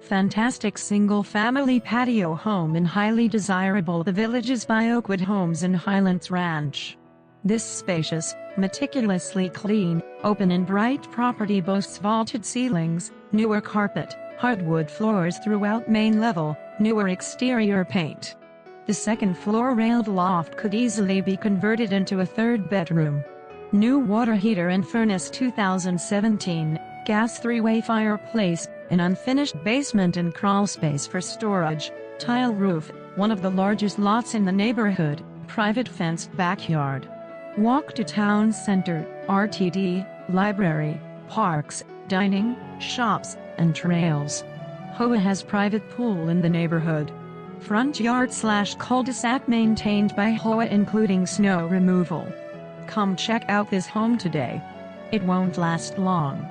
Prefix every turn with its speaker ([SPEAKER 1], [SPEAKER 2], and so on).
[SPEAKER 1] Fantastic single-family patio home in highly desirable The Villages by Oakwood Homes in Highlands Ranch. This spacious, meticulously clean, open and bright property boasts vaulted ceilings, newer carpet, hardwood floors throughout main level, newer exterior paint. The second-floor railed loft could easily be converted into a third bedroom. New water heater and furnace 2017, gas three-way fireplace, an unfinished basement and crawl space for storage, tile roof, one of the largest lots in the neighborhood, private fenced backyard. Walk to town center, RTD, library, parks, dining, shops, and trails. HOA has private pool in the neighborhood. Front yard/cul-de-sac maintained by HOA including snow removal. Come check out this home today. It won't last long.